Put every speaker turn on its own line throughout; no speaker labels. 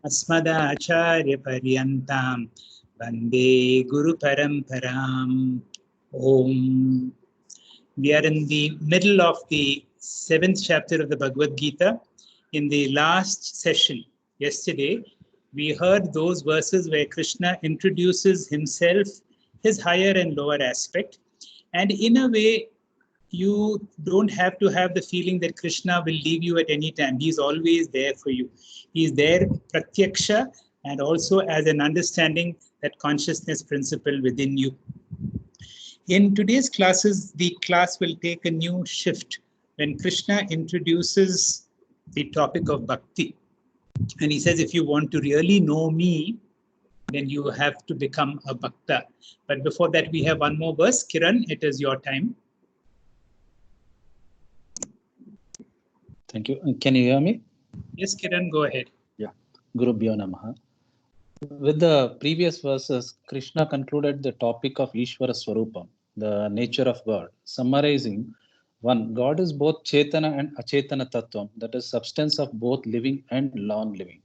अस्मदाचार्यपर्यन्तां वन्दे गुरुपरम्पराम्. Om. We are in the middle of the 7th chapter of the Bhagavad Gita. In the last session, yesterday, we heard those verses where Krishna introduces himself, his higher and lower aspect. And in a way, you don't have to have the feeling that Krishna will leave you at any time. He's always there for you. He's there pratyaksha and also as an understanding that consciousness principle within you. In today's classes, the class will take a new shift when Krishna introduces the topic of bhakti. And he says, if you want to really know me, then you have to become a bhakta. But before that, we have one more verse. Kiran, it is your time.
Thank you. Can you hear me?
Yes, Kiran, go ahead.
Yeah. Gurubhyo Namaha. With the previous verses, Krishna concluded the topic of Ishvara Swarupam, the nature of God. Summarizing, one, God is both Chetana and Achetana Tattvam, that is substance of both living and non-living.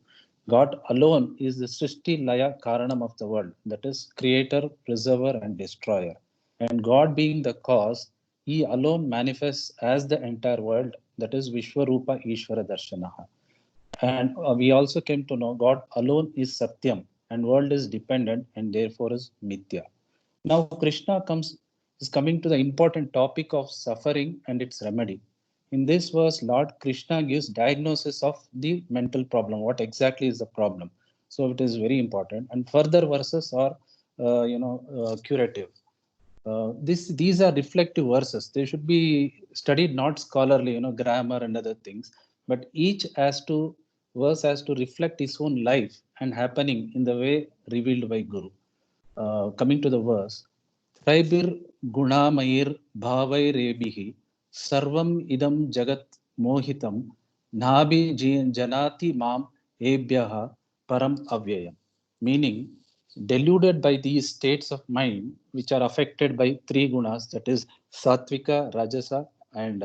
God alone is the Srishti Laya Karanam of the world, that is creator, preserver and destroyer. And God being the cause, He alone manifests as the entire world, that is Vishwarupa Ishvara Darshanaha. And we also came to know God alone is Satyam and world is dependent and therefore is Mithya. Now Krishna is coming to the important topic of suffering and its remedy. In this verse, Lord Krishna gives diagnosis of the mental problem. What exactly is the problem? So it is very important. And further verses are, curative. These are reflective verses. They should be studied not scholarly, grammar and other things, but each verse has to reflect his own life and happening in the way revealed by Guru. Coming to the verse, Traibir Gunamayir Bhavairebihi Sarvam Idam Jagat Mohitam Nabhi Janati Mam Ebhyaha Param Avyayam. Meaning, deluded by these states of mind which are affected by three gunas, that is Satvika, Rajasa and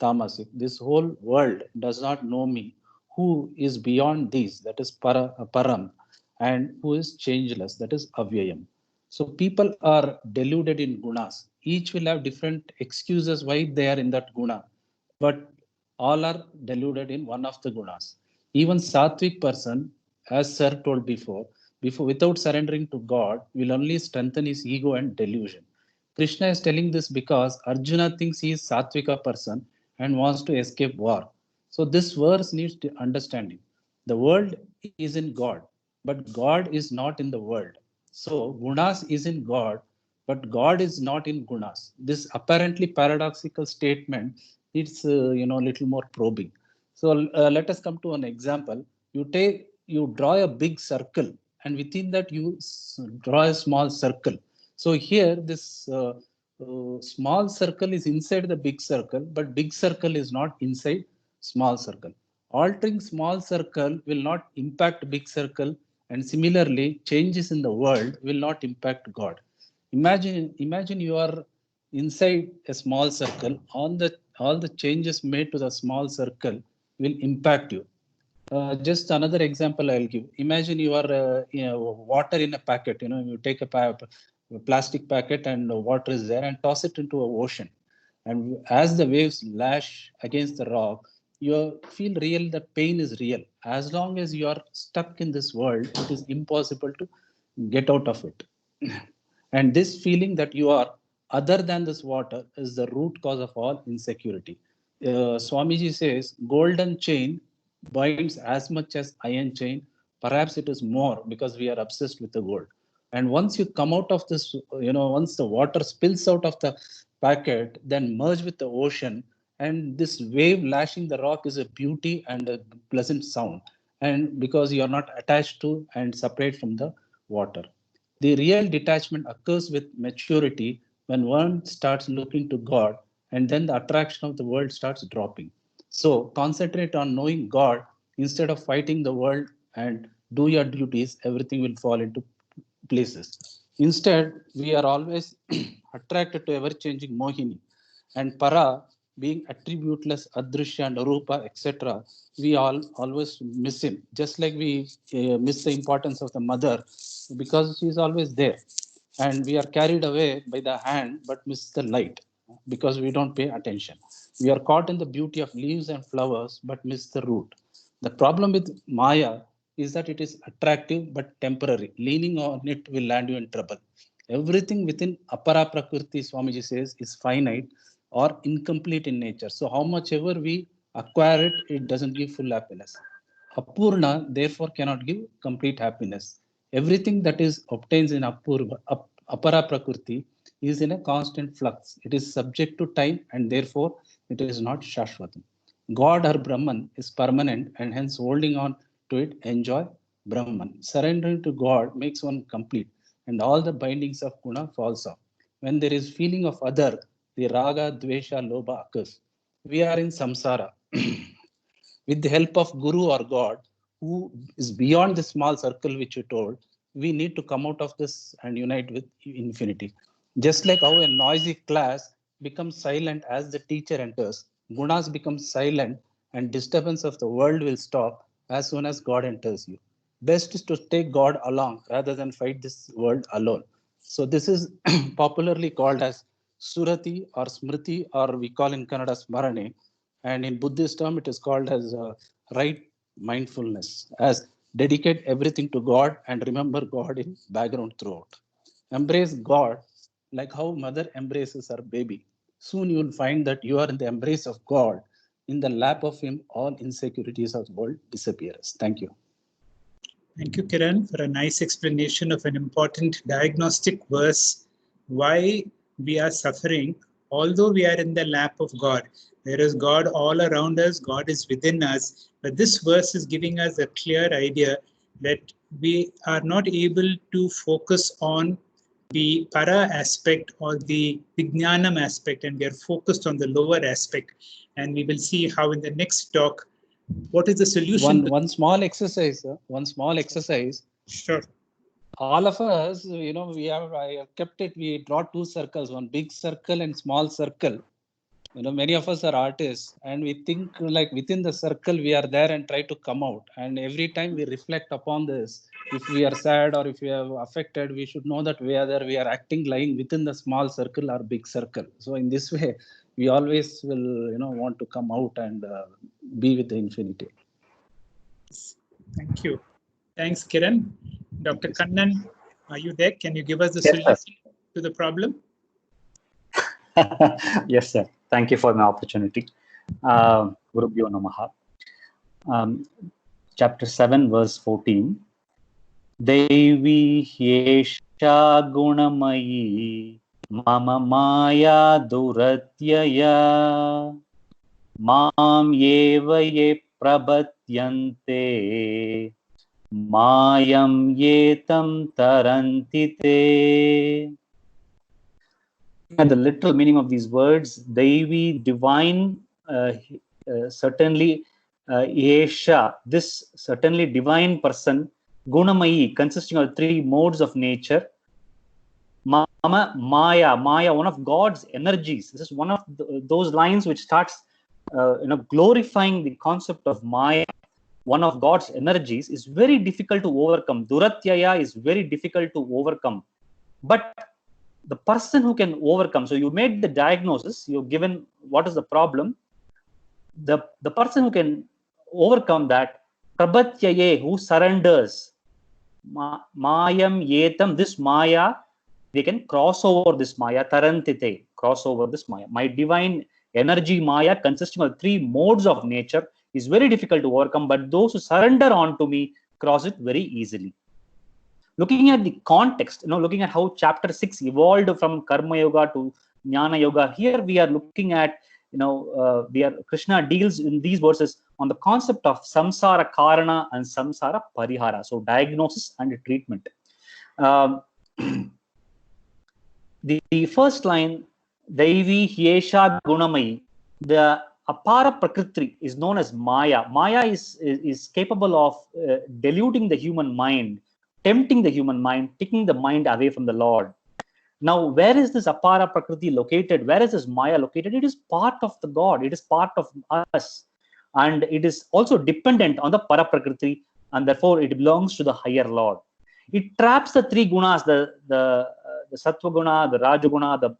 Tamasic. This whole world does not know me, who is beyond these, that is Param, and who is changeless, that is Avyayam. So people are deluded in gunas. Each will have different excuses why they are in that guna, but all are deluded in one of the gunas. Even Sattvic person, as Sir told before, without surrendering to God, will only strengthen his ego and delusion. Krishna is telling this because Arjuna thinks he is Sattvika person and wants to escape war. So this verse needs understanding. The world is in God, but God is not in the world. So gunas is in God, but God is not in gunas. This apparently paradoxical statement needs little more probing. So let us come to an example. You draw a big circle, and within that you draw a small circle. So here this small circle is inside the big circle, but big circle is not inside small circle. Altering small circle will not impact big circle, and similarly, changes in the world will not impact God. Imagine you are inside a small circle. All the changes made to the small circle will impact you. Just another example I'll give. Imagine you are water in a packet. You take a plastic packet and water is there and toss it into an ocean. And as the waves lash against the rock, you feel real that pain is real. As long as you are stuck in this world, it is impossible to get out of it. And this feeling that you are other than this water is the root cause of all insecurity. Swamiji says, golden chain binds as much as iron chain. Perhaps it is more because we are obsessed with the gold. And once you come out of this, once the water spills out of the packet, then merge with the ocean. And this wave lashing the rock is a beauty and a pleasant sound. And because you are not attached to and separate from the water. The real detachment occurs with maturity when one starts looking to God, and then the attraction of the world starts dropping. So concentrate on knowing God instead of fighting the world and do your duties, everything will fall into places. Instead, we are always attracted to ever changing Mohini. And Para being attributeless, adrishya and arupa, etc., we always miss him. Just like we miss the importance of the mother because she is always there. And we are carried away by the hand but miss the light because we don't pay attention. We are caught in the beauty of leaves and flowers but miss the root. The problem with Maya is that it is attractive but temporary. Leaning on it will land you in trouble. Everything within Apara Prakriti, Swamiji says, is finite or incomplete in nature. So, how much ever we acquire it, it doesn't give full happiness. Apurna, therefore, cannot give complete happiness. Everything that is obtains in Apara Prakriti is in a constant flux. It is subject to time and therefore it is not Shashvatam. God or Brahman is permanent and hence holding on to it, enjoy Brahman. Surrendering to God makes one complete and all the bindings of guna falls off. When there is feeling of other, the raga, dvesha, lobha occurs. We are in samsara. With the help of Guru or God, who is beyond the small circle which you told, we need to come out of this and unite with infinity. Just like how a noisy class becomes silent as the teacher enters, gunas become silent and disturbance of the world will stop as soon as God enters you. Best is to take God along rather than fight this world alone. So this is popularly called as Surati or Smriti, or we call in Kannada Smarane, and in Buddhist term it is called as right mindfulness, as dedicate everything to God and remember God in background throughout. Embrace God like how mother embraces her baby. Soon you will find that you are in the embrace of God. In the lap of him, all insecurities of the world disappears. Thank you.
Thank you, Kiran, for a nice explanation of an important diagnostic verse. Why we are suffering, although we are in the lap of God. There is God all around us, God is within us. But this verse is giving us a clear idea that we are not able to focus on the para aspect or the vijnanam aspect, and we are focused on the lower aspect. And we will see how in the next talk, what is the solution?
One small exercise. One small exercise.
Sure.
All of us, I have kept it. We draw two circles, one big circle and small circle. Many of us are artists and we think like within the circle we are there and try to come out. And every time we reflect upon this, if we are sad or if we are affected, we should know that whether we are acting lying within the small circle or big circle. So in this way, we always will, want to come out and be with the infinity.
Thank you. Thanks, Kiran. Dr. Kannan, are you there? Can you give us the solution to the problem?
Yes, sir. Thank you for the opportunity. Gurubhyo Namaha. Chapter 7, verse 14. Devi Hyesha Gunamayi Mama Maya Duratyaya Mam Yeva Ye Prabhatyante Mayam Yetam Tarantite. At the literal meaning of these words, Devi, divine, certainly Yesha, this certainly divine person, Gunamayi, consisting of three modes of nature. Mama, Maya, one of God's energies. This is one of those lines which starts, glorifying the concept of Maya. One of God's energies is very difficult to overcome. Duratyaya is very difficult to overcome. But the person who can overcome, so you made the diagnosis, you've given what is the problem. The person who can overcome that, Prabhatyaye, who surrenders, Mayam Yetam, this Maya, they can cross over this Maya, Tarantite, cross over this Maya. My divine energy Maya, consisting of three modes of nature, is very difficult to overcome, but those who surrender onto me cross it very easily. Looking at the context, looking at how chapter 6 evolved from Karma Yoga to Jnana Yoga, here we are looking at, Krishna deals in these verses on the concept of samsara karana and samsara parihara. So diagnosis and treatment. The first line, Devi Hyesha Gunamayi, the Apara Prakriti is known as Maya. Maya is capable of deluding the human mind, tempting the human mind, taking the mind away from the Lord. Now, where is this apara prakriti located? Where is this Maya located? It is part of the God. It is part of us. And it is also dependent on the para prakriti, and therefore it belongs to the higher Lord. It traps the three gunas, the sattva guna, the raja guna, the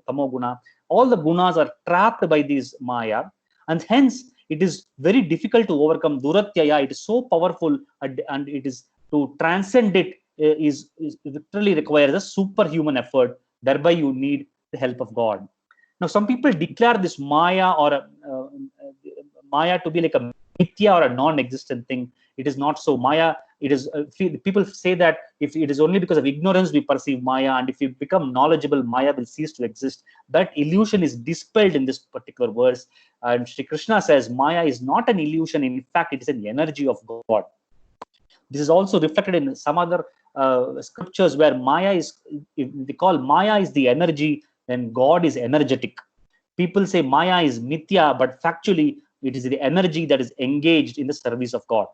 tamo guna. All the gunas are trapped by these Maya, and hence it is very difficult to overcome duratyaya. It is so powerful, and it is to transcend it is literally requires a superhuman effort. Thereby, you need the help of God. Now, some people declare this Maya or Maya to be like a mithya or a non-existent thing. It is not so. Maya, it is people say that if it is only because of ignorance we perceive Maya, and if you become knowledgeable, Maya will cease to exist. That illusion is dispelled in this particular verse. And Sri Krishna says Maya is not an illusion. In fact, it is an energy of God. This is also reflected in some other scriptures where Maya is, if they call Maya is the energy, then God is energetic. People say Maya is mithya, but factually it is the energy that is engaged in the service of God.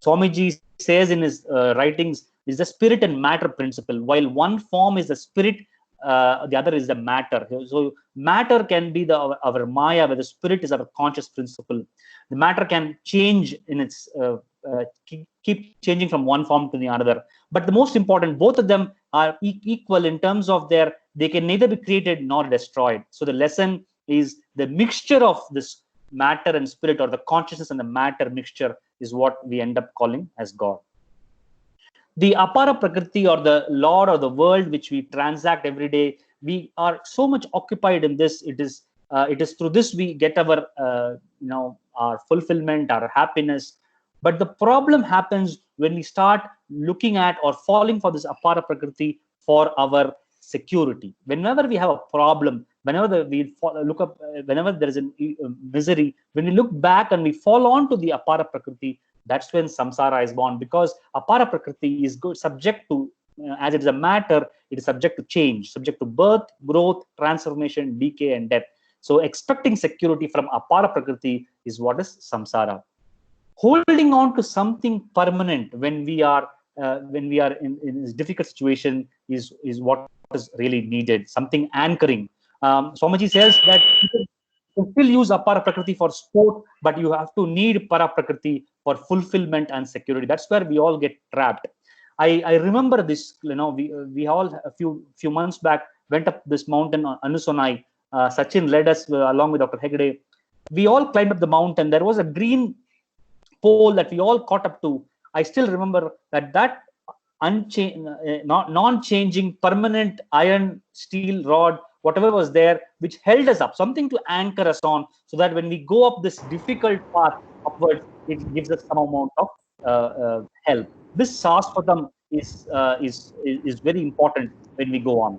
Swamiji says in his writings, is the spirit and matter principle. While one form is the spirit, the other is the matter. So matter can be our Maya, where the spirit is our conscious principle. The matter can change in its keep changing from one form to the other. But the most important, both of them are equal in terms of they can neither be created nor destroyed. So the lesson is the mixture of this matter and spirit, or the consciousness and the matter mixture, is what we end up calling as God. The apara prakriti, or the Lord, or the world which we transact every day, we are so much occupied in this. It is through this we get our our fulfillment, our happiness. But the problem happens when we start looking at or falling for this apara prakriti for our security. Whenever we have a problem, whenever we look up, whenever there is a misery, when we look back and we fall on to the apara prakriti, that's when samsara is born. Because apara prakriti is subject to, as it is a matter, it is subject to change, subject to birth, growth, transformation, decay, and death. So expecting security from apara prakriti is what is samsara. Holding on to something permanent when we are in this difficult situation is what is really needed. Something anchoring. Swamiji says that people can still use apara prakriti for sport, but you have to need para prakriti for fulfillment and security. That's where we all get trapped. I remember this. We all a few months back went up this mountain on Anusonai. Sachin led us along with Dr. Hegde. We all climbed up the mountain. There was a green pole that we all caught up to. I still remember that non-changing, permanent iron, steel rod, whatever was there, which held us up, something to anchor us on, so that when we go up this difficult path upwards, it gives us some amount of help. This sasvatam is very important when we go on.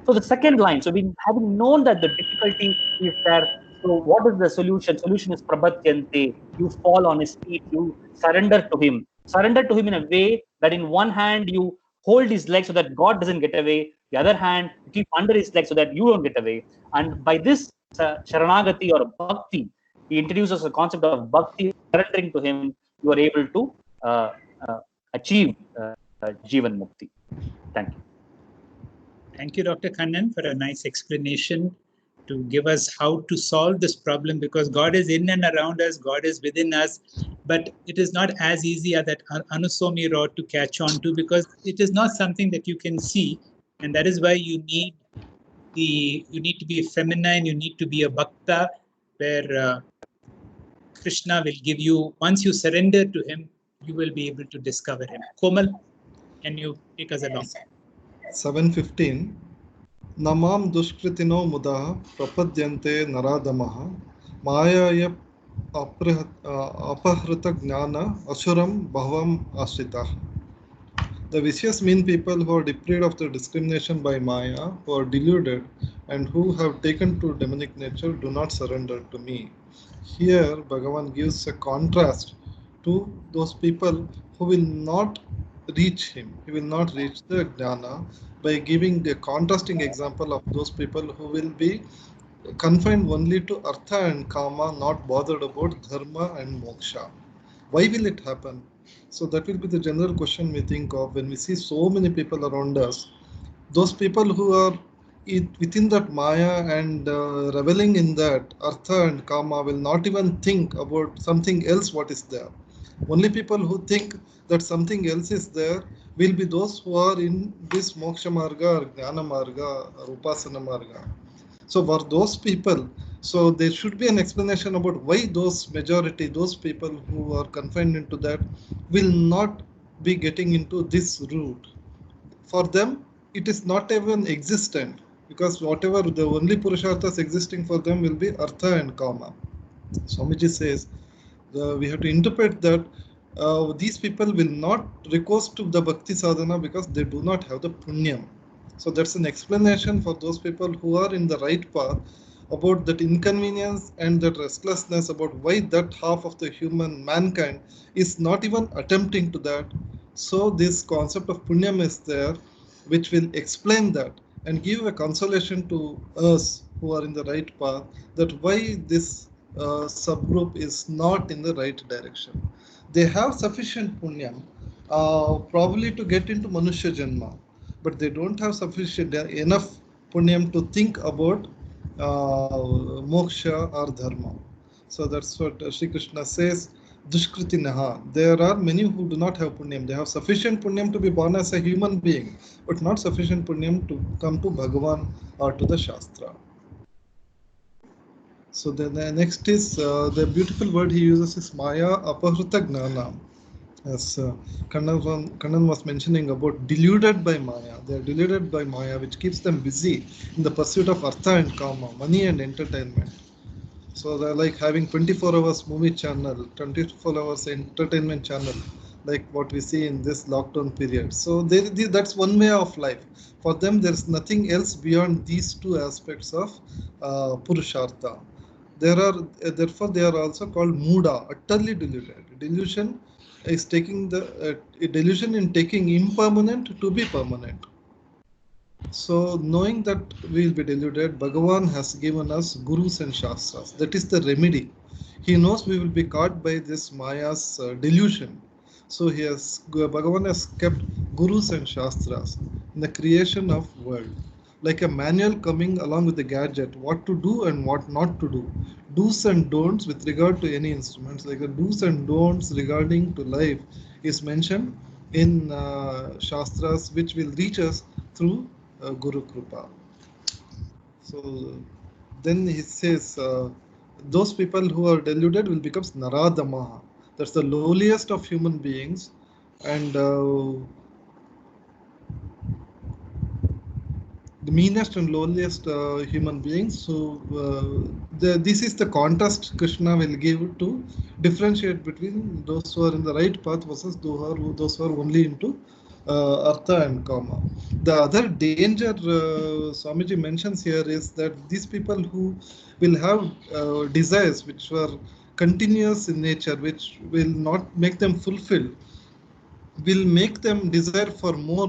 So the second line, so we having known that the difficulty is there, so what is the solution? Solution is prabhatyante. You fall on his feet, you surrender to him. Surrender to him in a way that in one hand you hold his leg so that God doesn't get away. The other hand, you keep under his leg so that you don't get away. And by this sharanagati or bhakti, he introduces the concept of bhakti, surrendering to him, you are able to achieve Jivan Mukti. Thank you.
Thank you, Dr. Kannan, for a nice explanation to give us how to solve this problem, because God is in and around us, God is within us, but it is not as easy as that anusomi rod to catch on to, because it is not something that you can see, and that is why you need to be feminine, you need to be a bhakta, where Krishna will give you, once you surrender to him, you will be able to discover him. Komal, can you take us along?
7:15 Namam dushkritino mudah prapadyante naradamaha mayaya apahrita jnana asuram bhavam asritah. The vicious mean people who are deprived of the discrimination by Maya, who are deluded, and who have taken to demonic nature, do not surrender to me. Here, Bhagavan gives a contrast to those people who will not reach him. He will not reach the Jnana by giving the contrasting example of those people who will be confined only to Artha and Kama, not bothered about Dharma and Moksha. Why will it happen? So that will be the general question we think of when we see so many people around us those people who are within that Maya and reveling in that Artha and Kama will not even think about something else what is there. Only people who think that something else is there will be those who are in this Moksha Marga or Jnana Marga or Upasana Marga. So for those people, so there should be an explanation about why those majority, those people who are confined into that will not be getting into this route. For them, it is not even existent, because whatever the only Purusharthas existing for them will be Artha and Kama. Swamiji says we have to interpret that these people will not recourse to the Bhakti sadhana because they do not have the Punyam. So that's an explanation for those people who are in the right path about that inconvenience and that restlessness about why that half of the human mankind is not even attempting to that. So this concept of Punyam is there, which will explain that and give a consolation to us who are in the right path, that why this subgroup is not in the right direction. They have sufficient punyam probably to get into Manushya Janma, but they don't have sufficient enough punyam to think about moksha or dharma. So that's what Sri Krishna says. Dushkriti naha. There are many who do not have punyam. They have sufficient punyam to be born as a human being, but not sufficient punyam to come to Bhagavan or to the Shastra. So then the next is the beautiful word he uses is Maya Apahruta Gnana. As Kannan was mentioning about deluded by Maya. They are deluded by Maya, which keeps them busy in the pursuit of Artha and Kama, money and entertainment. So they're like having 24 hours movie channel, 24 hours entertainment channel, like what we see in this lockdown period. So that's one way of life. For them, there's nothing else beyond these two aspects of Purushartha. Therefore, they are also called Muda, utterly deluded. Delusion is taking the delusion in taking impermanent to be permanent. So knowing that we will be deluded, Bhagavan has given us gurus and shastras. That is the remedy. He knows we will be caught by this Maya's delusion. So Bhagavan has kept gurus and shastras in the creation of world, like a manual coming along with the gadget, what to do and what not to do. Do's and don'ts with regard to any instruments, like the do's and don'ts regarding to life is mentioned in shastras, which will reach us through Guru Krupa. So then he says, those people who are deluded will become Naradamaha. That's the lowliest of human beings, and the meanest and lowliest human beings. So this is the contrast Krishna will give to differentiate between those who are in the right path versus those who are only into Artha and Kama. The other danger Swamiji mentions here is that these people who will have desires which were continuous in nature, which will not make them fulfilled, will make them desire for more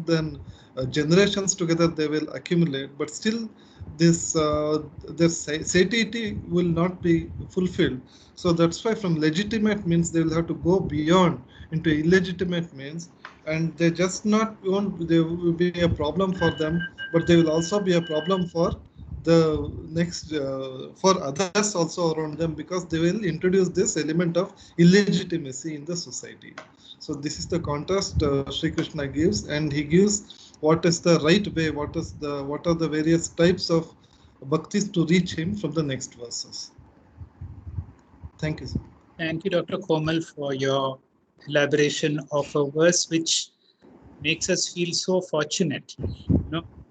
than generations together they will accumulate, but still this their satiety will not be fulfilled. So that's why from legitimate means they will have to go beyond into illegitimate means, and they just not won't they will be a problem for them, but they will also be a problem for the next for others also around them, because they will introduce this element of illegitimacy in the society. So this is the contrast Sri Krishna gives, and he gives what is the right way, what are the various types of bhaktis to reach him from the next verses. Thank you, sir.
Thank you, Dr. Komal, for your elaboration of a verse which makes us feel so fortunate.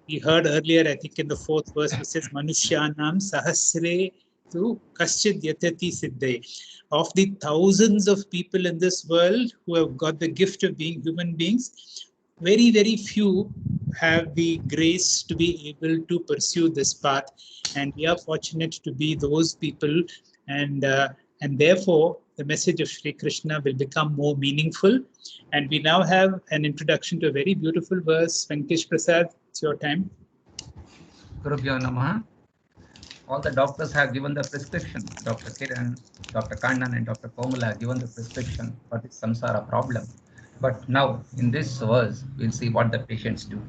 We heard earlier, I think in the 4th verse, which says, Manushyanam sahasre tu kaschid yatati siddhe. Of the thousands of people in this world who have got the gift of being human beings, very, very few have the grace to be able to pursue this path. And we are fortunate to be those people. And therefore, the message of Sri Krishna will become more meaningful. And we now have an introduction to a very beautiful verse. Venkatesh Prasad, it's your time.
Gurubhyo Namaha. All the doctors have given the prescription. Dr. Kiran, Dr. Kannan and Dr. Komal have given the prescription for this samsara problem. But now in this verse, we'll see what the patients do.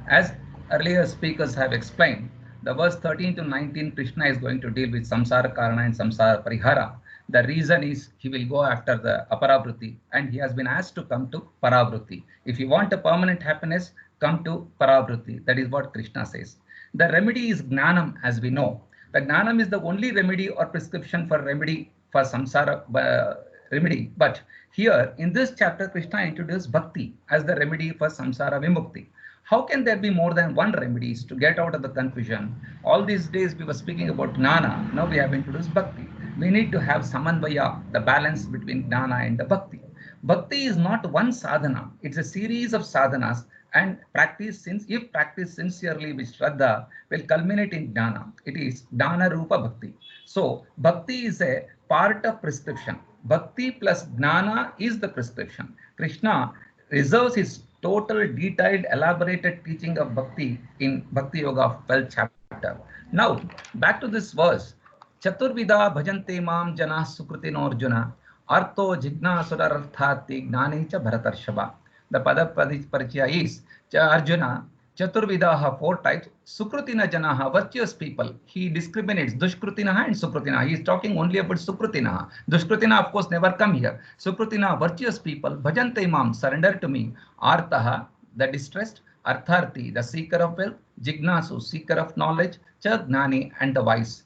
As earlier speakers have explained, the verse 13 to 19, Krishna is going to deal with samsara karana and samsara parihara. The reason is he will go after the aparavruti, and he has been asked to come to paravruti. If you want a permanent happiness, come to paravruti. That is what Krishna says. The remedy is gnanam, as we know. The gnanam is the only remedy or prescription for remedy for samsara remedy. But here in this chapter, Krishna introduced bhakti as the remedy for samsara vimukti. How can there be more than one remedies to get out of the confusion? All these days we were speaking about gnana. Now we have introduced bhakti. We need to have samanvaya, the balance between gnana and the bhakti. Bhakti is not one sadhana. It's a series of sadhanas, and if practiced sincerely with shraddha, will culminate in gnana. It is dana rupa bhakti. So bhakti is a part of prescription. Bhakti plus gnana is the prescription. Krishna reserves his total detailed elaborated teaching of bhakti in Bhakti Yoga of 12th chapter. Now back to this verse. Chaturvida bhajante mam jana sukritino arjuna artho jignasura-arthati gnani cha bharatarshava. The pada parichaya is Arjuna. Chaturvidaha, 4 types. Sukrutina janaha, virtuous people. He discriminates Dushkrutinaha and Sukrutinaha. He is talking only about Sukrutinaha. Dushkrutina, of course, never come here. Sukrutina, virtuous people. Bhajante mam, surrender to me. Artaha, the distressed. Artharthi, the seeker of wealth. Jignasu, seeker of knowledge. Cha gnani, and the wise.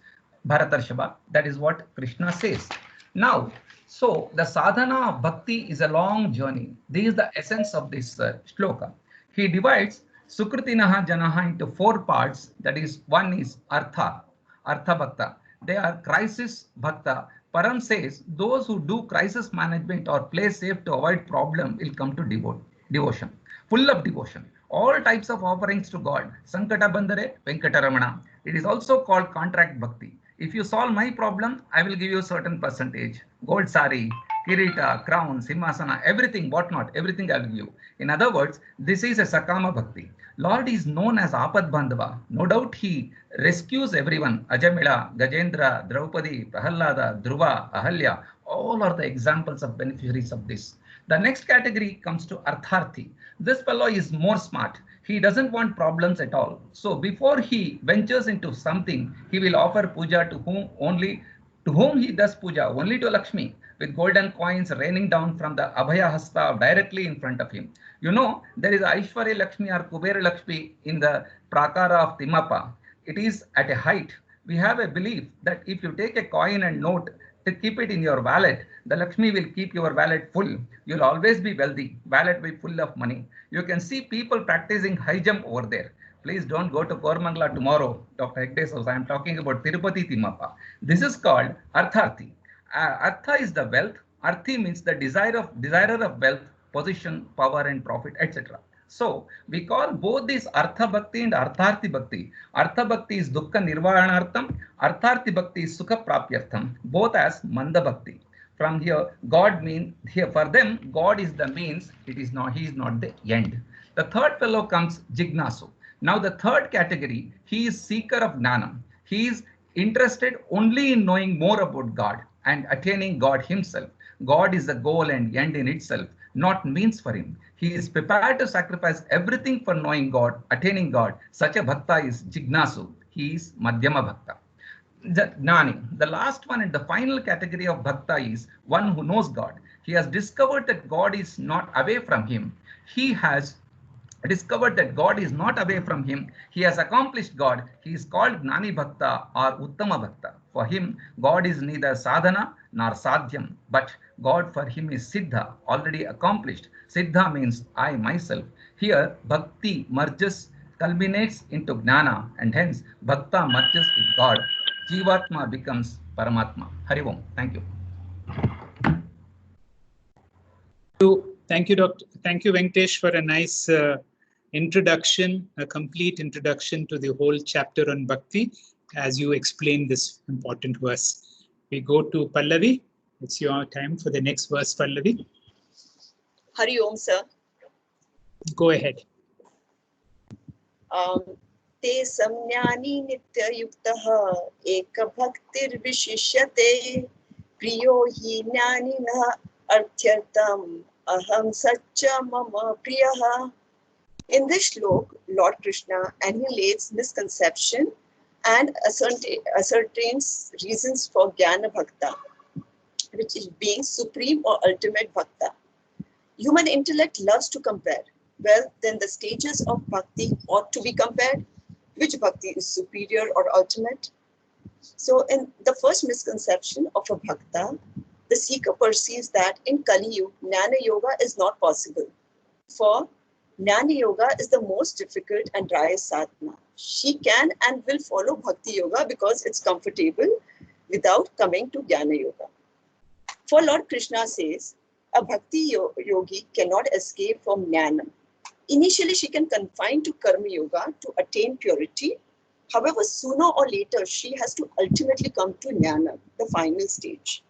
Bharatarshava. That is what Krishna says. Now, so the sadhana of bhakti is a long journey. This is the essence of this shloka. He divides Sukritinaha Janaha into 4 parts. That is, one is Artha Bhakta. They are crisis Bhakta. Param says those who do crisis management or play safe to avoid problem will come to devotion, full of devotion. All types of offerings to God. Sankata Bandhare, Venkataramana. It is also called contract Bhakti. If you solve my problem, I will give you a certain percentage. Gold sari, kirita, crown, simhasana, everything, whatnot, everything I will give you. In other words, this is a Sakama Bhakti. Lord is known as Apad Bandhava. No doubt he rescues everyone. Ajamila, Gajendra, Draupadi, Prahallada, Dhruva, Ahalya, all are the examples of beneficiaries of this. The next category comes to Artharthi. This fellow is more smart. He doesn't want problems at all. So before he ventures into something, he will offer puja to whom he does puja, only to Lakshmi, with golden coins raining down from the Abhaya Hasta directly in front of him. You know, there is Aishwarya Lakshmi or Kubera Lakshmi in the Prakara of Timapa. It is at a height. We have a belief that if you take a coin and note to keep it in your wallet, the Lakshmi will keep your wallet full. You'll always be wealthy. Wallet will be full of money. You can see people practicing high jump over there. Please don't go to Koramangala tomorrow, Dr. Hegde's house. I am talking about Tirupati Timappa. This is called Artharthi. Artha is the wealth. Arthi means the desirer of wealth, position, power and profit, etc. So we call both this Artha Bhakti and Artharthi Bhakti. Artha Bhakti is Dukkha Nirvahanartham. Artharthi Bhakti is Sukha Prapyartham. Both as Manda Bhakti. From here, God means, here for them, God is the means. It is not, he is not the end. The third fellow comes Jignasu. Now the third category, he is seeker of Gnanam. He is interested only in knowing more about God and attaining God himself. God is the goal and end in itself, not means for him. He is prepared to sacrifice everything for knowing God, attaining God. Such a bhakta is Jignasu. He is Madhyama Bhakta. The Gnani, the last one and the final category of bhakta is one who knows God. He has discovered that God is not away from him. He has discovered that God is not away from him. He has accomplished God. He is called Gnani Bhakta or Uttama Bhakta. For him, God is neither sadhana nor sadhyam, but God for him is siddha, already accomplished. Siddha means I myself. Here, bhakti merges, culminates into gnana, and hence bhakta merges with God. Jivatma becomes Paramatma. Hari Om. Thank you.
Thank you, Doctor. Thank you, Venkatesh, for a nice introduction, a complete introduction to the whole chapter on Bhakti, as you explain this important verse. We go to Pallavi. It's your time for the next verse, Pallavi.
Hari Om, sir.
Go ahead.
Te samnyani nityayuktaha eka bhaktir vishishyate priyo hi jnanina arthyartam aham satcha mama priyaha. In this shlok, Lord Krishna annihilates misconception and ascertains reasons for Jnana Bhakta, which is being supreme or ultimate Bhakta. Human intellect loves to compare. Well, then the stages of Bhakti ought to be compared. Which Bhakti is superior or ultimate? So in the first misconception of a Bhakta, the seeker perceives that in Kali Yuga, Jnana Yoga is not possible. For Jnana Yoga is the most difficult and driest sadhana. She can and will follow Bhakti Yoga because it's comfortable without coming to Jnana Yoga. For Lord Krishna says, a Bhakti yogi cannot escape from Jnana. Initially, she can confine to Karma Yoga to attain purity. However, sooner or later, she has to ultimately come to Jnana, the final stage.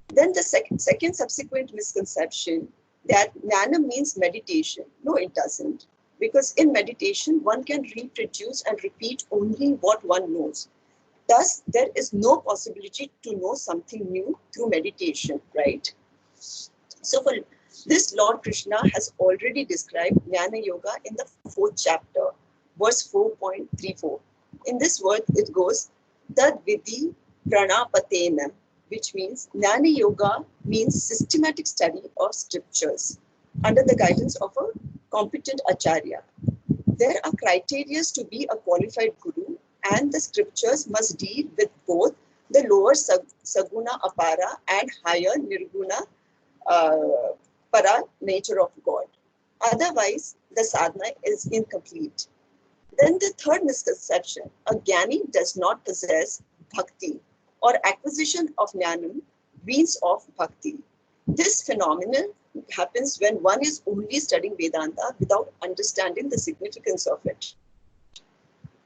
Then the second subsequent misconception that Jnana means meditation. No, it doesn't. Because in meditation, one can reproduce and repeat only what one knows. Thus, there is no possibility to know something new through meditation, right? So for this, Lord Krishna has already described Jnana Yoga in the 4th chapter, verse 4.34. In this word, it goes, Tad Vidhi Pranapatena, which means Jnana Yoga means systematic study of scriptures under the guidance of a competent acharya. There are criteria to be a qualified guru, and the scriptures must deal with both the lower Saguna Apara and higher Nirguna Para nature of God. Otherwise, the sadhana is incomplete. Then the third misconception, a Jnani does not possess bhakti or acquisition of jnanam, means of bhakti. This phenomenon happens when one is only studying Vedanta without understanding the significance of it.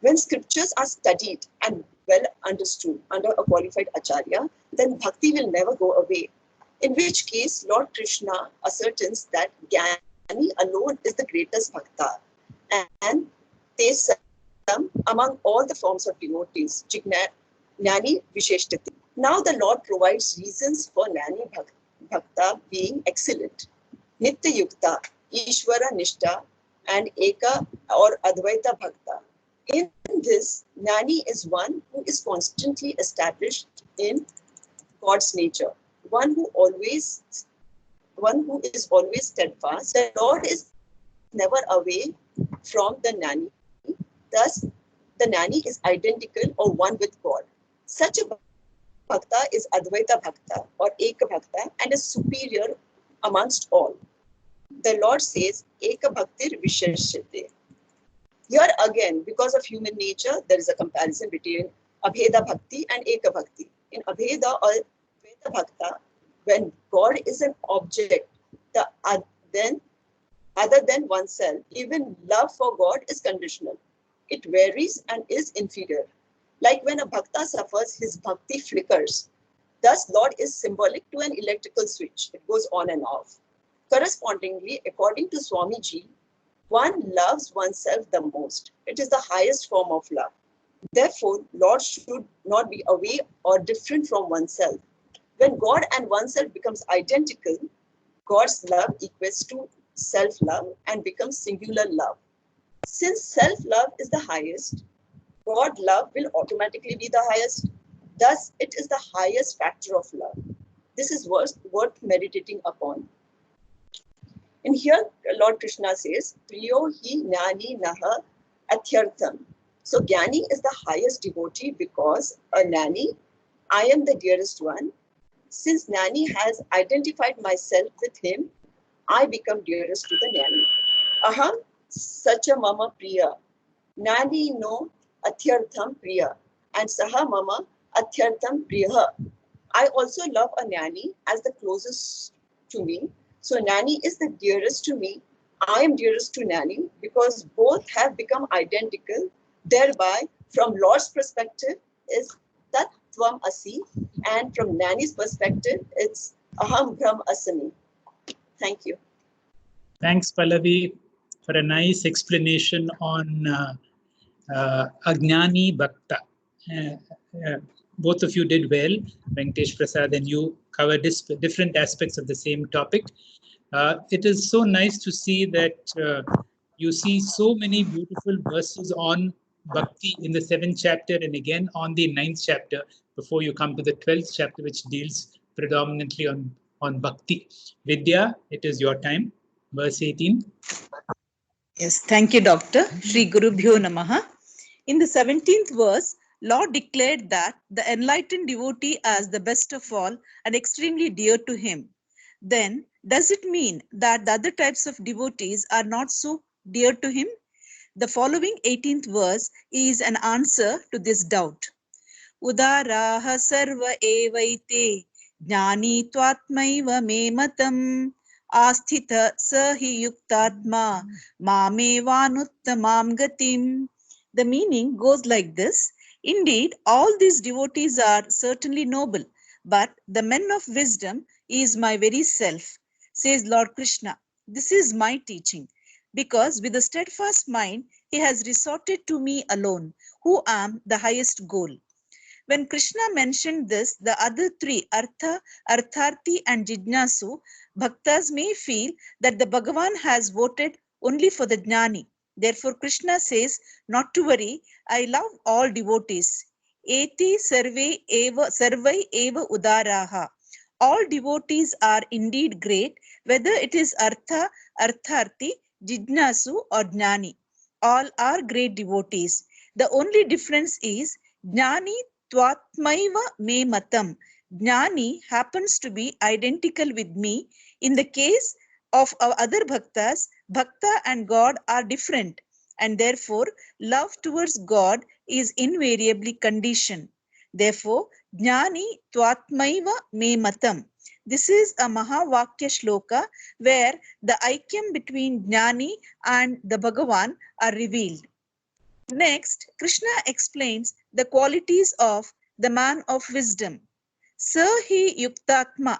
When scriptures are studied and well understood under a qualified acharya, then bhakti will never go away. In which case, Lord Krishna ascertains that Jnani alone is the greatest bhakta, and Tesam among all the forms of devotees, Jnani Visheshtati. Now the Lord provides reasons for Jnani Bhakta being excellent. Nitya Yukta, Ishvara Nishta, and Eka or Advaita Bhakta. In this, Jnani is one who is constantly established in God's nature, one who is always steadfast. The Lord is never away from the Jnani. Thus, the Jnani is identical or one with God. Such a Bhakta is Advaita Bhakta or Eka Bhakta and is superior amongst all. The Lord says, Eka Bhaktir Visheshate. Here again, because of human nature, there is a comparison between Abheda Bhakti and Eka Bhakti. In Abheda or Advaita Bhakta, when God is an object, then other than oneself, even love for God is conditional. It varies and is inferior. Like when a bhakta suffers, his bhakti flickers. Thus, Lord is symbolic to an electrical switch. It goes on and off. Correspondingly, according to Swamiji, one loves oneself the most. It is the highest form of love. Therefore, Lord should not be away or different from oneself. When God and oneself becomes identical, God's love equates to self-love and becomes singular love. Since self-love is the highest, God love will automatically be the highest. Thus, it is the highest factor of love. This is worth meditating upon. And here, Lord Krishna says, Priyo hi jnani naha athyartham. So, Jnani is the highest devotee because a Jnani, I am the dearest one. Since Jnani has identified myself with him, I become dearest to the Jnani. Aham sacha mama priya. Jnani no athyartham priya. And saha mama athyartham priyaha. I also love a Jnani as the closest to me. So Jnani is the dearest to me. I am dearest to Jnani because both have become identical. Thereby, from Lord's perspective, is Tat Tvam Asi, and from Jnani's perspective, it's Aham Brahm Asami. Thank you.
Thanks, Pallavi, for a nice explanation on Ajnani Bhakta. Both of you did well. Venkatesh Prasad and you covered different aspects of the same topic. It is so nice to see that you see so many beautiful verses on bhakti in the 7th chapter and again on the 9th chapter before you come to the 12th chapter, which deals predominantly on bhakti. Vidya, it is your time. Verse 18.
Yes, thank you, Doctor. Shri Guru Bhyo Namaha. In the 17th verse, Lord declared that the enlightened devotee as the best of all and extremely dear to him. Then, does it mean that the other types of devotees are not so dear to him? The following 18th verse is an answer to this doubt. Udaraha sarva evaite jnani twatmaiva me matam asthita sahi yuktatma mamevanuttamam gatim. The meaning goes like this. Indeed, all these devotees are certainly noble, but the men of wisdom is my very self, says Lord Krishna. This is my teaching, because with a steadfast mind, he has resorted to me alone, who am the highest goal. When Krishna mentioned this, the other three, Artha, Artharthi and Jijnasu, bhaktas may feel that the Bhagavan has voted only for the Jnani. Therefore, Krishna says, not to worry, I love all devotees. Eti sarvai eva udaraha. All devotees are indeed great, whether it is Artha, Artharthi, Jijnasu or Jnani. All are great devotees. The only difference is Jnani Twatmaiva me matam. Jnani happens to be identical with me. In the case of our other bhaktas, bhakta and God are different, and therefore love towards God is invariably conditioned. Therefore, Jnani Twatmaiva me matam. This is a Mahavakya shloka where the aikyam between Jnani and the Bhagavan are revealed. Next, Krishna explains the qualities of the man of wisdom. Sahi yuktatma.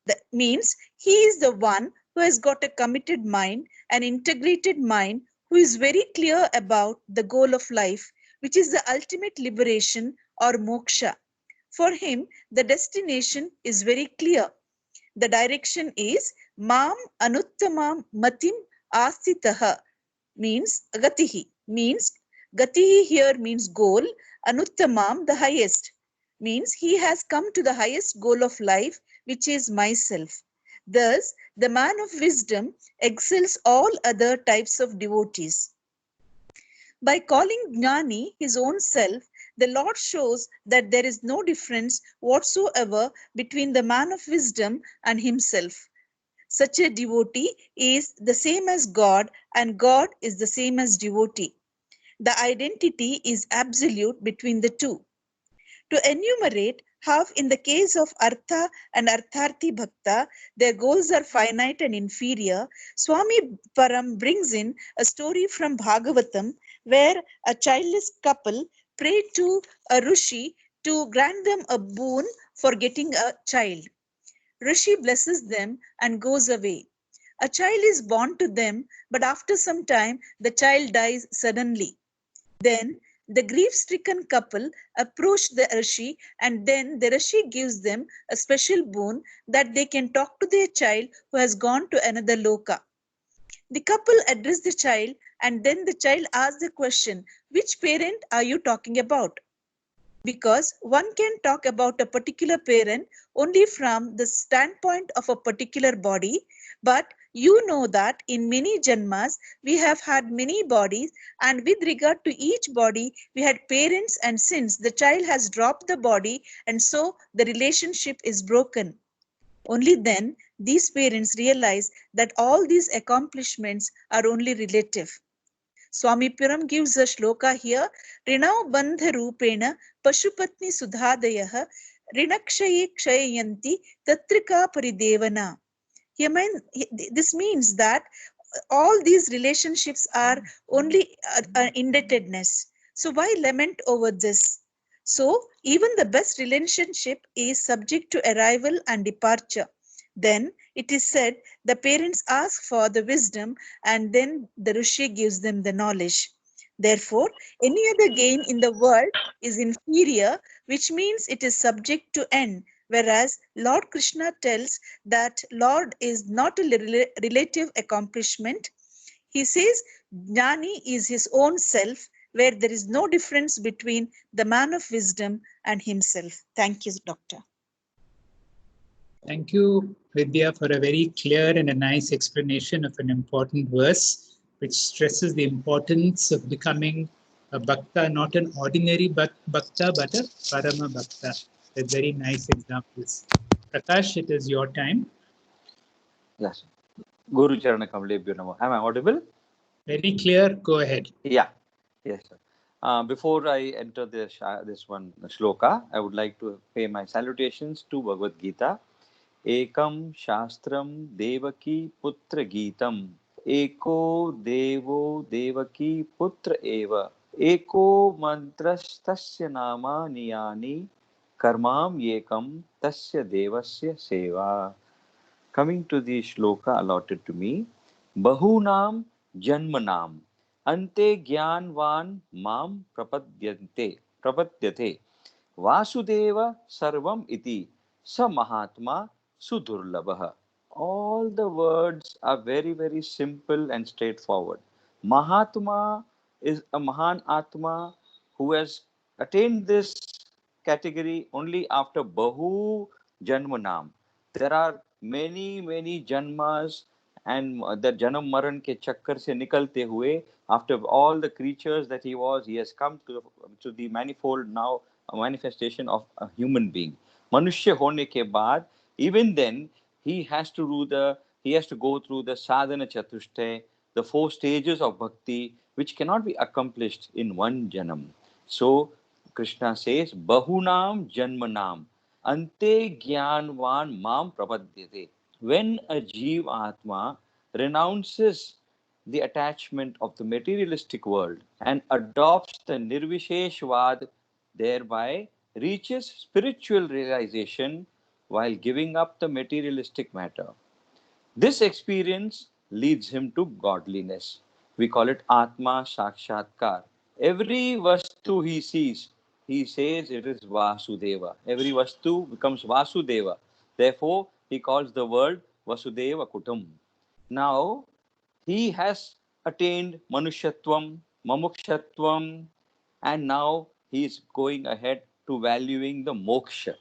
That means he is the one who has got a committed mind, an integrated mind, who is very clear about the goal of life, which is the ultimate liberation or moksha. For him, the destination is very clear. The direction is Mam Anuttamam Matim Asitaha, means Gatihi, means Gatihi here means goal, Anuttamam, the highest, means he has come to the highest goal of life, which is myself. Thus, the man of wisdom excels all other types of devotees. By calling Jnani his own self, the Lord shows that there is no difference whatsoever between the man of wisdom and himself. Such a devotee is the same as God, and God is the same as devotee. The identity is absolute between the two. To enumerate how in the case of Artha and Artharthi Bhakta, their goals are finite and inferior, Swami Param brings in a story from Bhagavatam where a childless couple prayed to a Rishi to grant them a boon for getting a child. Rishi blesses them and goes away. A child is born to them, but after some time, the child dies suddenly. Then the grief-stricken couple approach the Rishi, and then the Rishi gives them a special boon that they can talk to their child who has gone to another loka. The couple address the child, and then the child asks the question, which parent are you talking about? Because one can talk about a particular parent only from the standpoint of a particular body, but you know that in many janmas we have had many bodies, and with regard to each body we had parents, and since the child has dropped the body and so the relationship is broken. Only then these parents realize that all these accomplishments are only relative. Swami Piram gives a shloka here, Rinau Bandha Rupena Pashupatni Sudhadayah Rinakshaye Kshayanti Tatrika Paridevana. This means that all these relationships are only indebtedness. So why lament over this? So even the best relationship is subject to arrival and departure. Then it is said the parents ask for the wisdom and then the Rishi gives them the knowledge. Therefore, any other gain in the world is inferior, which means it is subject to end, whereas Lord Krishna tells that Lord is not a relative accomplishment. He says Jnani is his own self, where there is no difference between the man of wisdom and himself. Thank you, Doctor.
Thank you, Vidya, for a very clear and a nice explanation of an important verse, which stresses the importance of becoming a bhakta, not an ordinary bhakta, but a parama bhakta. With very nice examples. Prakash, it is your time.
Yes. Guru Charana Kamalebhyo Namo. Am I audible?
Very clear. Go ahead.
Yeah. Yes, sir. Before I enter this one shloka, I would like to pay my salutations to Bhagavad Gita. Ekam Shastram Devaki Putra Geetam. Eko Devo Devaki Putra Eva. Eko Mantrastasya Nama Niyani. Karmam Yekam Tasya Devasya Seva. Coming to the shloka allotted to me, Bahunam Janmanam Ante Gyanvan Mam Prapadyate Vasudeva Sarvam Iti Sa Mahatma Sudurlabha. All the words are very, very simple and straightforward. Mahatma is a Mahan Atma who has attained this category only after Bahu Janmanam. There are many janmas, and the janam maran ke chakkar se nikalte hue, after all the creatures that he has come to the manifold now a manifestation of a human being. Manushya hone ke baad, even then he has to go through the sadhana chatushte, the 4 stages of bhakti, which cannot be accomplished in one janam. So Krishna says, Bahunam Janmanam Ante Gyanvan Mam Prapadyate. When a Jeev Atma renounces the attachment of the materialistic world and adopts the Nirvisheshvad, thereby reaches spiritual realization while giving up the materialistic matter. This experience leads him to godliness. We call it Atma Sakshatkar. Every vastu he sees, he says it is Vasudeva. Every vastu becomes Vasudeva. Therefore, he calls the world Vasudeva Kutum. Now, he has attained Manushyatvam, Mamukshatvam, and now he is going ahead to valuing the moksha.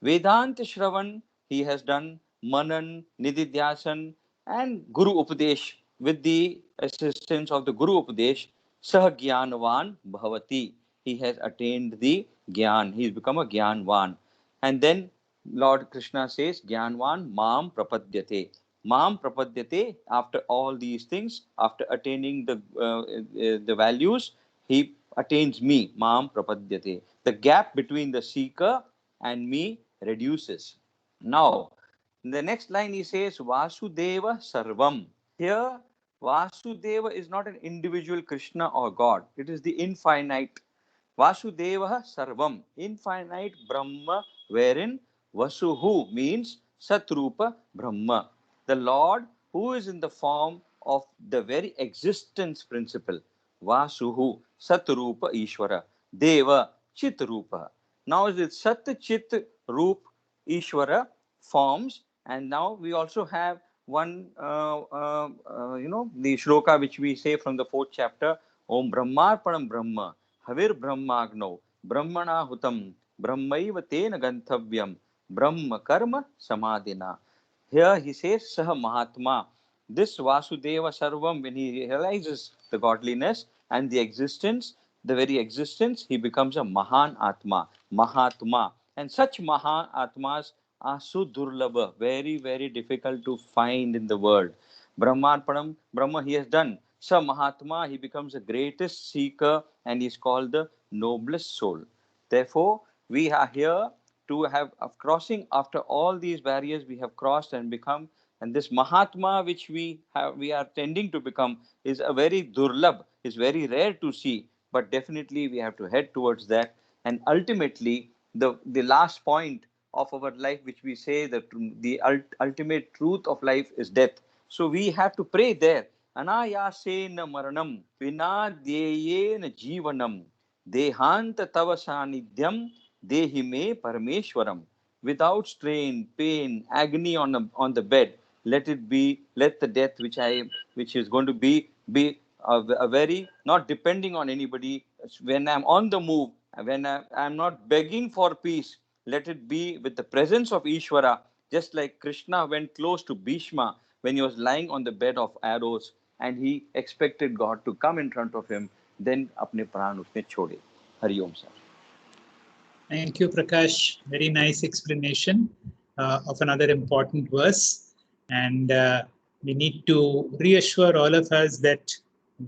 Vedanta Shravan, he has done Manan, Nididhyasan, and Guru Upadesh. With the assistance of the Guru Upadesh, Sah Gyanvan Bhavati. He has attained the Gyan. He has become a Gyanvan. And then Lord Krishna says, Gyanvan Mam Prapadyate. Mam Prapadyate, after all these things, after attaining the values, he attains me, Mam Prapadyate. The gap between the seeker and me reduces. Now, in the next line he says, Vasudeva Sarvam. Here, Vasudeva is not an individual Krishna or God. It is the infinite. Vasudeva Sarvam, infinite Brahma, wherein Vasuhu means Satrupa Brahma. The Lord who is in the form of the very existence principle. Vasuhu, Satrupa Ishvara. Deva, Chitrupa. Now is it Sat Chit Roop Ishvara forms, and now we also have one, the shloka which we say from the 4th chapter, Om Brahmarpanam Brahma, Havir Brahmagno, Brahmana Hutam, Brahmaiva Tena Ganthavyam, Brahma Karma Samadhina. Here he says Saha Mahatma. This Vasudeva Sarvam, when he realizes the godliness and the existence, the very existence, he becomes a Mahan Atma, Mahatma. And such Mahan Atmas are so durlabha, very, very difficult to find in the world. Brahmarpanam, Brahma he has done. Sa Mahatma, he becomes the greatest seeker and he is called the noblest soul. Therefore, we are here to have a crossing after all these barriers we have crossed and become. And this Mahatma which we are tending to become is a very durlabh, is very rare to see. But definitely we have to head towards that. And ultimately, the last point of our life, which we say that the ultimate truth of life is death. So we have to pray there. Anayasena maranam vinadhyayena jivanam dehanta tava sanidhyam dehi me parameshwaram. without strain, pain, agony on the bed. Let the death which is going to be a very, not depending on anybody. When I'm on the move, when I'm not begging for peace, let it be with the presence of Ishvara, just like Krishna went close to Bhishma when he was lying on the bed of arrows and he expected God to come in front of him, then apne pran usne chode. Hari Om sir.
Thank you, Prakash. Very nice explanation of another important verse. And we need to reassure all of us that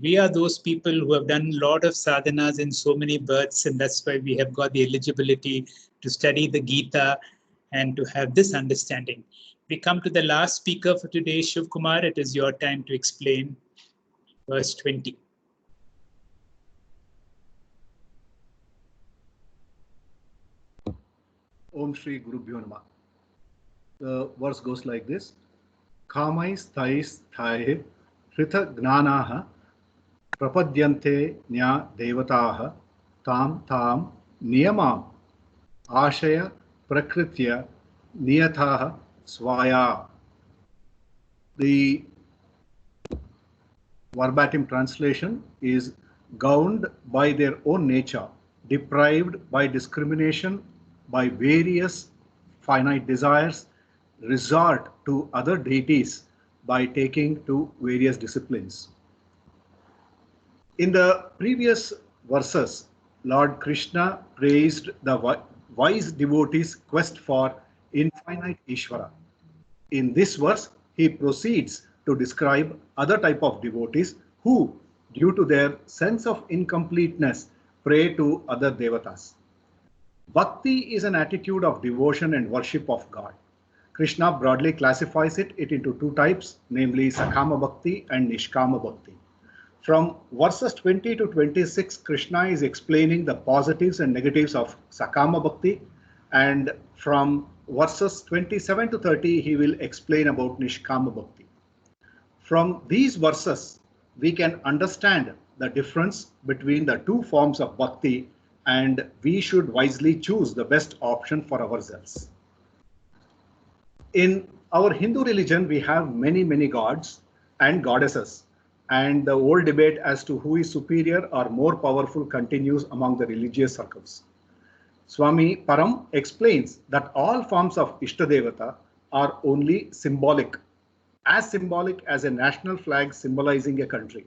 we are those people who have done a lot of sadhanas in so many births, and that's why we have got the eligibility to study the Gita and to have this understanding. We come to the last speaker for today, Shiv Kumar. It is your time to explain verse 20.
Om Shri Guru Bhyo Namah. The verse goes like this: Kamais thais thai hrita gnanaha prapadyante nya devataha tam tam niyamam ashaya prakritya niyataha swaya. The verbatim translation is: governed by their own nature, deprived by discrimination, by various finite desires, resort to other deities by taking to various disciplines. In the previous verses, Lord Krishna praised the wise devotees' quest for infinite Ishvara. In this verse, he proceeds to describe other type of devotees who, due to their sense of incompleteness, pray to other devatas. Bhakti is an attitude of devotion and worship of God. Krishna broadly classifies it into two types, namely Sakama Bhakti and Nishkama Bhakti. From verses 20 to 26, Krishna is explaining the positives and negatives of Sakama Bhakti, and from verses 27 to 30, he will explain about Nishkama Bhakti. From these verses, we can understand the difference between the two forms of Bhakti, and we should wisely choose the best option for ourselves. In our Hindu religion, we have many gods and goddesses, and the old debate as to who is superior or more powerful continues among the religious circles. Swami Param explains that all forms of Ishtadevata are only symbolic as a national flag symbolizing a country.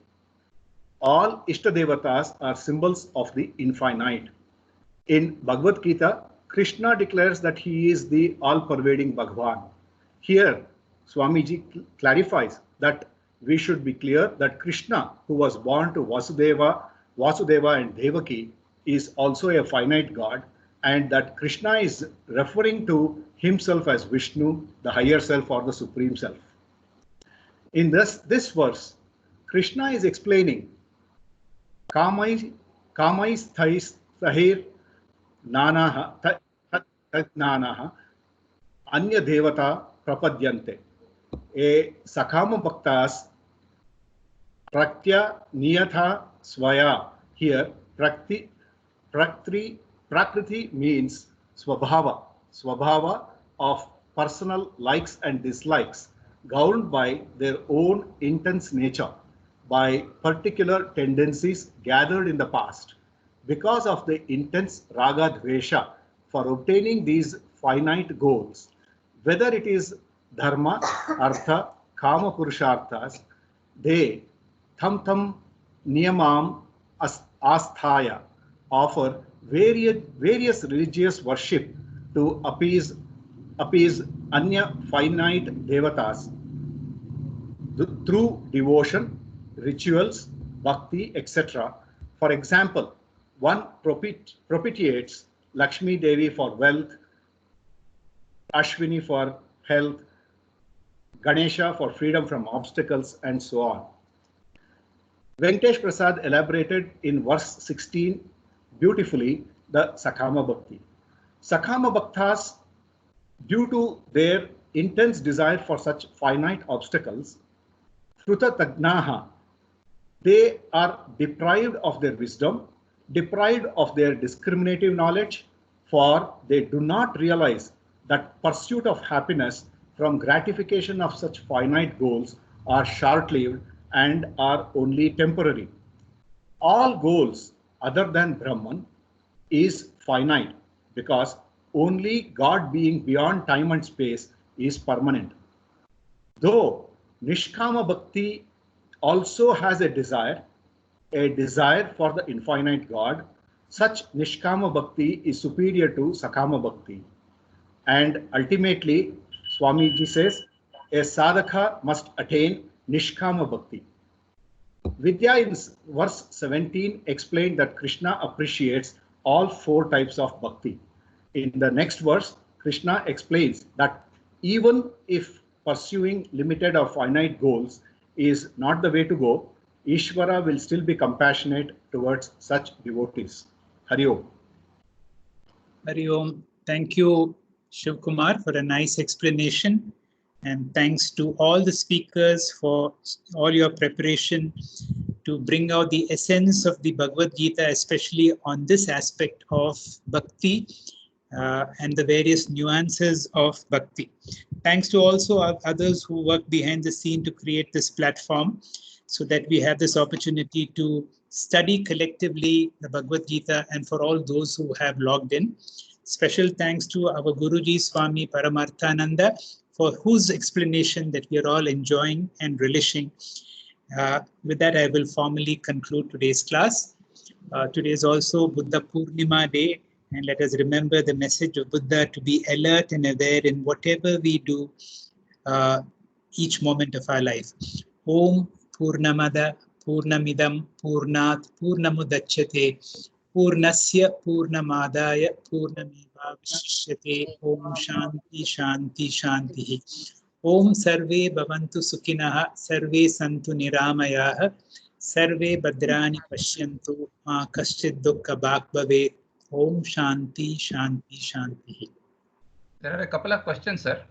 All Ishtadevatas are symbols of the infinite. In Bhagavad Gita, Krishna declares that he is the all-pervading Bhagwan. Here, Swamiji clarifies that we should be clear that Krishna, who was born to Vasudeva and Devaki, is also a finite God, and that Krishna is referring to himself as Vishnu, the higher self or the supreme self. In this verse, Krishna is explaining Kamais thais sahir nanaha anya devata prapadyante. A Sakama Bhaktas Praktya Niyatha Swaya. Here, Prakriti means Swabhava of personal likes and dislikes, governed by their own intense nature, by particular tendencies gathered in the past. Because of the intense Raga Dvesha for obtaining these finite goals, whether it is Dharma, Artha, Kama Purusharthas, they Tham Niyamam Asthaya offer various religious worship to appease Anya finite devatas through devotion, rituals, bhakti, etc. For example, one propitiates Lakshmi Devi for wealth, Ashwini for health, Ganesha for freedom from obstacles, and so on. Venkatesh Prasad elaborated in verse 16 beautifully the Sakama Bhakti. Sakama Bhaktas, due to their intense desire for such finite obstacles, Shruta Tagnaha, they are deprived of their wisdom, deprived of their discriminative knowledge, for they do not realize that pursuit of happiness from gratification of such finite goals are short-lived and are only temporary. All goals other than Brahman is finite because only God being beyond time and space is permanent. Though Nishkama Bhakti also has a desire for the infinite God, such Nishkama Bhakti is superior to Sakama Bhakti. And ultimately, Swamiji says, a sadhaka must attain Nishkama Bhakti. Vidya in verse 17 explained that Krishna appreciates all 4 types of bhakti. In the next verse, Krishna explains that even if pursuing limited or finite goals is not the way to go, Ishvara will still be compassionate towards such devotees. Hari Om.
Hari Om. Thank you, Shiv Kumar, for a nice explanation. And thanks to all the speakers for all your preparation to bring out the essence of the Bhagavad Gita, especially on this aspect of bhakti and the various nuances of bhakti. Thanks to also others who work behind the scene to create this platform so that we have this opportunity to study collectively the Bhagavad Gita, and for all those who have logged in. Special thanks to our Guruji Swami Paramarthananda, for whose explanation that we are all enjoying and relishing. With that, I will formally conclude today's class. Today is also Buddha Purnima Day, and let us remember the message of Buddha to be alert and aware in whatever we do each moment of our life. Om Purnamada Purnamidam Purnat Purnamudachyate Purnasya Purnamadaya Purnameva Vashishyate. Om Shanti Shanti Shanti. Om Sarve Bhavantu Sukhinah Sarve Santu Niramayaha Sarve Bhadrani Pashyantu Ma Kaschid Dukkha Bhag Bhavet. Om Shanti Shanti Shanti.
There are a couple of questions, sir.